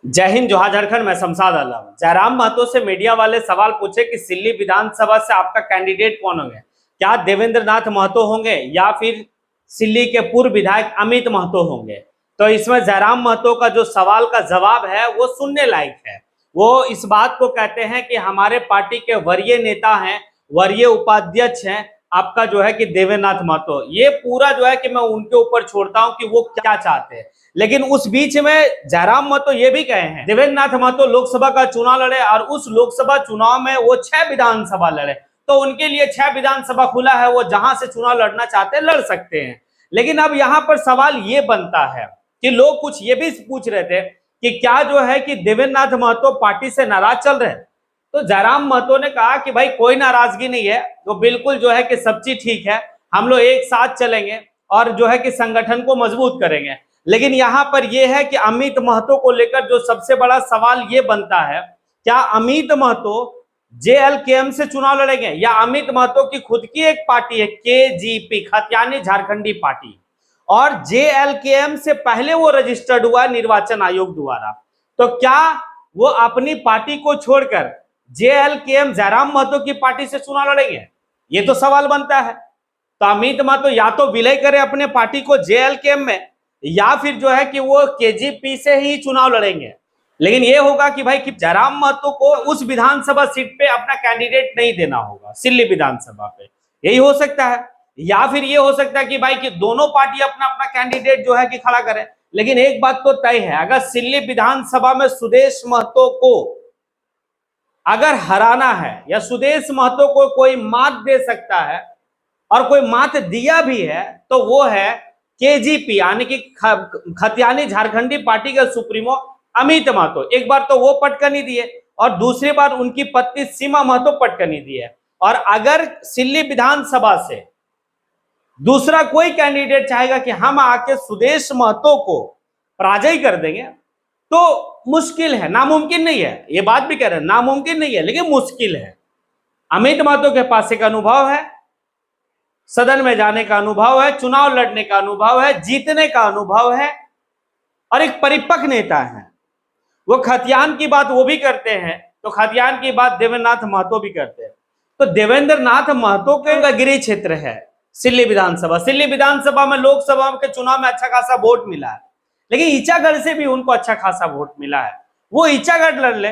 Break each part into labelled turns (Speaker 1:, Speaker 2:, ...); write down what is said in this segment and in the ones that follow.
Speaker 1: जय हिंद, जोहार झारखंड। मैं शमशाद आलम। जयराम महतो से मीडिया वाले सवाल पूछे कि सिल्ली विधानसभा से आपका कैंडिडेट कौन होंगे, क्या देवेंद्र नाथ महतो होंगे या फिर सिल्ली के पूर्व विधायक अमित महतो होंगे। तो इसमें जयराम महतो का जो सवाल का जवाब है वो सुनने लायक है। वो इस बात को कहते हैं कि हमारे पार्टी के वरीय नेता हैं, वरीय उपाध्यक्ष हैं आपका जो है कि देवेंद्र नाथ महतो। ये पूरा जो है कि मैं उनके ऊपर छोड़ता हूं कि वो क्या चाहते हैं। लेकिन उस बीच में जयराम महतो ये भी कहे हैं देवेंद्र नाथ महतो लोकसभा का चुनाव लड़े और उस लोकसभा चुनाव में वो 6 विधानसभा लड़े, तो उनके लिए 6 विधानसभा खुला है, वो जहां से चुनाव लड़ना चाहते हैं लड़ सकते हैं। लेकिन अब यहां पर सवाल ये बनता है कि लोग कुछ ये भी पूछ रहे थे कि क्या जो है कि देवेंद्र नाथ महतो पार्टी से नाराज चल रहे हैं। तो जयराम महतो ने कहा कि भाई कोई नाराजगी नहीं है, तो बिल्कुल जो है कि सब चीज ठीक है, हम लोग एक साथ चलेंगे और जो है कि संगठन को मजबूत करेंगे। लेकिन यहां पर यह है कि अमित महतो को लेकर जो सबसे बड़ा सवाल ये बनता है, क्या अमित महतो जेएलकेएम से चुनाव लड़ेंगे या अमित महतो की खुद की एक पार्टी है केजीपी, खतियानी झारखंडी पार्टी, और जेएलकेएम से पहले वो रजिस्टर्ड हुआ निर्वाचन आयोग द्वारा, तो क्या वो अपनी पार्टी को छोड़कर जेएलकेएम जयराम महतो की पार्टी से चुनाव लड़ेंगे? ये तो सवाल बनता है। तो अमित महतो या तो विलय करे अपने पार्टी को जेएलकेएम में या फिर जो है कि वो केजीपी से ही चुनाव लड़ेंगे। लेकिन ये होगा कि भाई कि जयराम महतो को उस विधानसभा सीट पे अपना कैंडिडेट नहीं देना होगा, सिल्ली विधानसभा पे, यही हो सकता है। या फिर ये हो सकता है कि भाई कि दोनों पार्टी अपना अपना कैंडिडेट जो है कि खड़ा करें। लेकिन एक बात तो तय है, अगर सिल्ली विधानसभा में सुदेश महतो को अगर हराना है या सुदेश महतो को कोई मात दे सकता है और कोई मात दिया भी है तो वो है केजीपी यानी कि खतियानी झारखंडी पार्टी के सुप्रीमो अमित महतो। एक बार तो वो पटकनी दिए और दूसरी बार उनकी पत्नी सीमा महतो पटकनी दिए। और अगर सिल्ली विधानसभा से दूसरा कोई कैंडिडेट चाहेगा कि हम आके सुदेश महतो को पराजय कर देंगे तो मुश्किल है, नामुमकिन नहीं है, ये बात भी कह रहे हैं, नामुमकिन नहीं है लेकिन मुश्किल है। अमित महतो के पास एक अनुभव है, सदन में जाने का अनुभव है, चुनाव लड़ने का अनुभव है, जीतने का अनुभव है और एक परिपक्व नेता है। वो खतियान की बात वो भी करते हैं तो खतियान की बात देवेंद्र नाथ महतो भी करते हैं। तो देवेंद्र नाथ महतो के गृह क्षेत्र है सिल्ली विधानसभा। सिल्ली विधानसभा में लोकसभा के चुनाव में अच्छा खासा वोट मिला है, लेकिन ईचागढ़ से भी उनको अच्छा खासा वोट मिला है। वो ईचागढ़ लड़ ले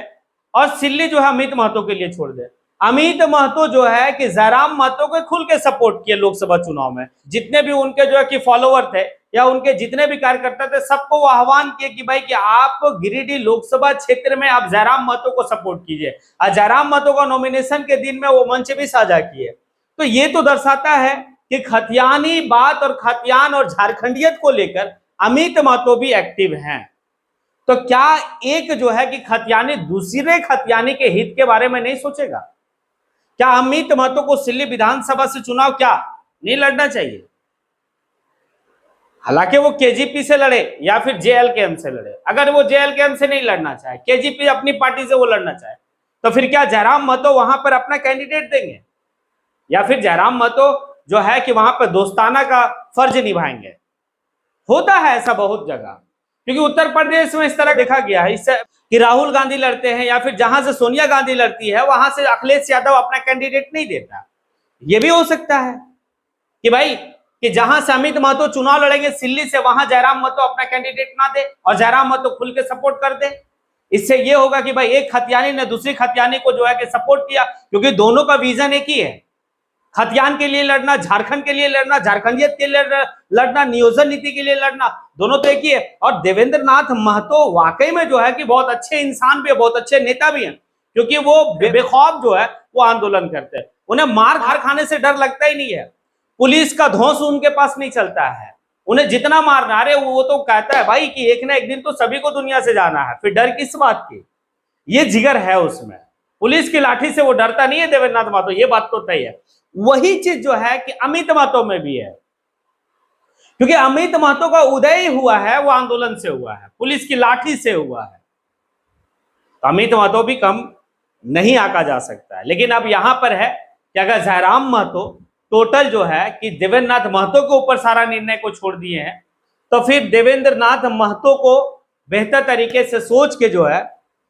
Speaker 1: और सिल्ली जो है अमित महतो के लिए छोड़ दे। अमित महतो जो है कि जयराम महतो को खुल के सपोर्ट किए लोकसभा चुनाव में। जितने भी उनके जो है कि फॉलोवर थे या उनके जितने भी कार्यकर्ता थे सबको वो आह्वान किए कि भाई कि आप गिरिडीह लोकसभा क्षेत्र में आप जयराम महतो को सपोर्ट कीजिए। और जयराम महतो का नॉमिनेशन के दिन में वो मंच भी साझा किए। तो ये तो दर्शाता है कि खतियानी बात और खतियान और झारखंडियत को लेकर अमित महतो भी एक्टिव हैं। तो क्या एक जो है कि खतियानी दूसरे खतियानी के हित के बारे में नहीं सोचेगा? क्या अमित महतो को सिल्ली विधानसभा से चुनाव क्या नहीं लड़ना चाहिए? हालांकि वो केजीपी से लड़े या फिर जेएलकेएम से लड़े। अगर वो जेएलकेएम से नहीं लड़ना चाहे, केजीपी अपनी पार्टी से वो लड़ना चाहे, तो फिर क्या जयराम महतो वहां पर अपना कैंडिडेट देंगे या फिर जयराम महतो जो है कि वहां पर दोस्ताना का फर्ज निभाएंगे? होता है ऐसा बहुत जगह, क्योंकि उत्तर प्रदेश में इस तरह देखा गया है इससे कि राहुल गांधी लड़ते हैं या फिर जहां से सोनिया गांधी लड़ती है वहां से अखिलेश यादव अपना कैंडिडेट नहीं देता। यह भी हो सकता है कि भाई कि जहां से अमित महतो चुनाव लड़ेंगे सिल्ली से, वहां जयराम महतो अपना कैंडिडेट ना दे और जयराम महतो खुल के सपोर्ट कर दे। इससे यह होगा कि भाई एक खतियानी ने दूसरी खतियानी को जो है कि सपोर्ट किया, क्योंकि दोनों का विजन एक ही है, खतियान के लिए लड़ना, झारखंड के लिए लड़ना, झारखंडियत के लिए लड़ना, नियोजन नीति के लिए लड़ना, दोनों तो एक ही है। और देवेंद्र नाथ महतो वाकई में जो है कि बहुत अच्छे इंसान भी है, बहुत अच्छे नेता भी हैं, क्योंकि वो बेखौफ जो है वो आंदोलन करते हैं। उन्हें मार धार खाने से डर लगता ही नहीं है, पुलिस का धौंस उनके पास नहीं चलता है। उन्हें जितना मारना, अरे वो तो कहता है भाई कि एक ना एक दिन तो सभी को दुनिया से जाना है, फिर डर किस बात की? ये जिगर है उसमें, पुलिस की लाठी से वो डरता नहीं है देवेंद्र नाथ महतो, ये बात तो तय है। वही चीज जो है कि अमित महतो में भी है, क्योंकि अमित महतो का उदय ही हुआ है वो आंदोलन से हुआ है, पुलिस की लाठी से हुआ है। तो अमित महतो भी कम नहीं आका जा सकता है। लेकिन अब यहां पर है कि अगर जयराम महतो टोटल जो है कि देवेंद्र नाथ महतो के ऊपर सारा निर्णय को छोड़ दिए हैं, तो फिर देवेंद्र नाथ महतो को बेहतर तरीके से सोच के जो है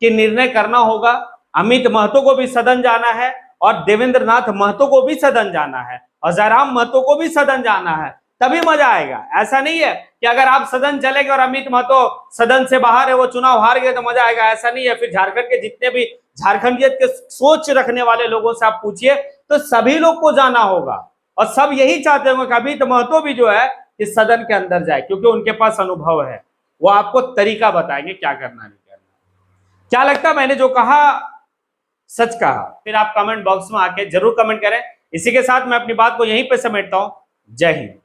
Speaker 1: कि निर्णय करना होगा। अमित महतो को भी सदन जाना है और देवेंद्र नाथ महतो को भी सदन जाना है और जयराम महतो को भी सदन जाना है, तभी मजा आएगा। ऐसा नहीं है कि अगर आप सदन चले गए और अमित महतो सदन से बाहर है, वो चुनाव हार गए तो मजा आएगा, ऐसा नहीं है। फिर झारखंड के जितने भी झारखंडियत के सोच रखने वाले लोगों से आप पूछिए तो सभी लोग को जाना होगा और सब यही चाहते होंगे कि अमित महतो भी जो है इस सदन के अंदर जाए, क्योंकि उनके पास अनुभव है, वो आपको तरीका बताएंगे क्या करना नहीं करना। क्या लगता है मैंने जो कहा सच कहा? फिर आप कमेंट बॉक्स में आके जरूर कमेंट करें। इसी के साथ मैं अपनी बात को यहीं पे समेटता हूं। जय हिंद।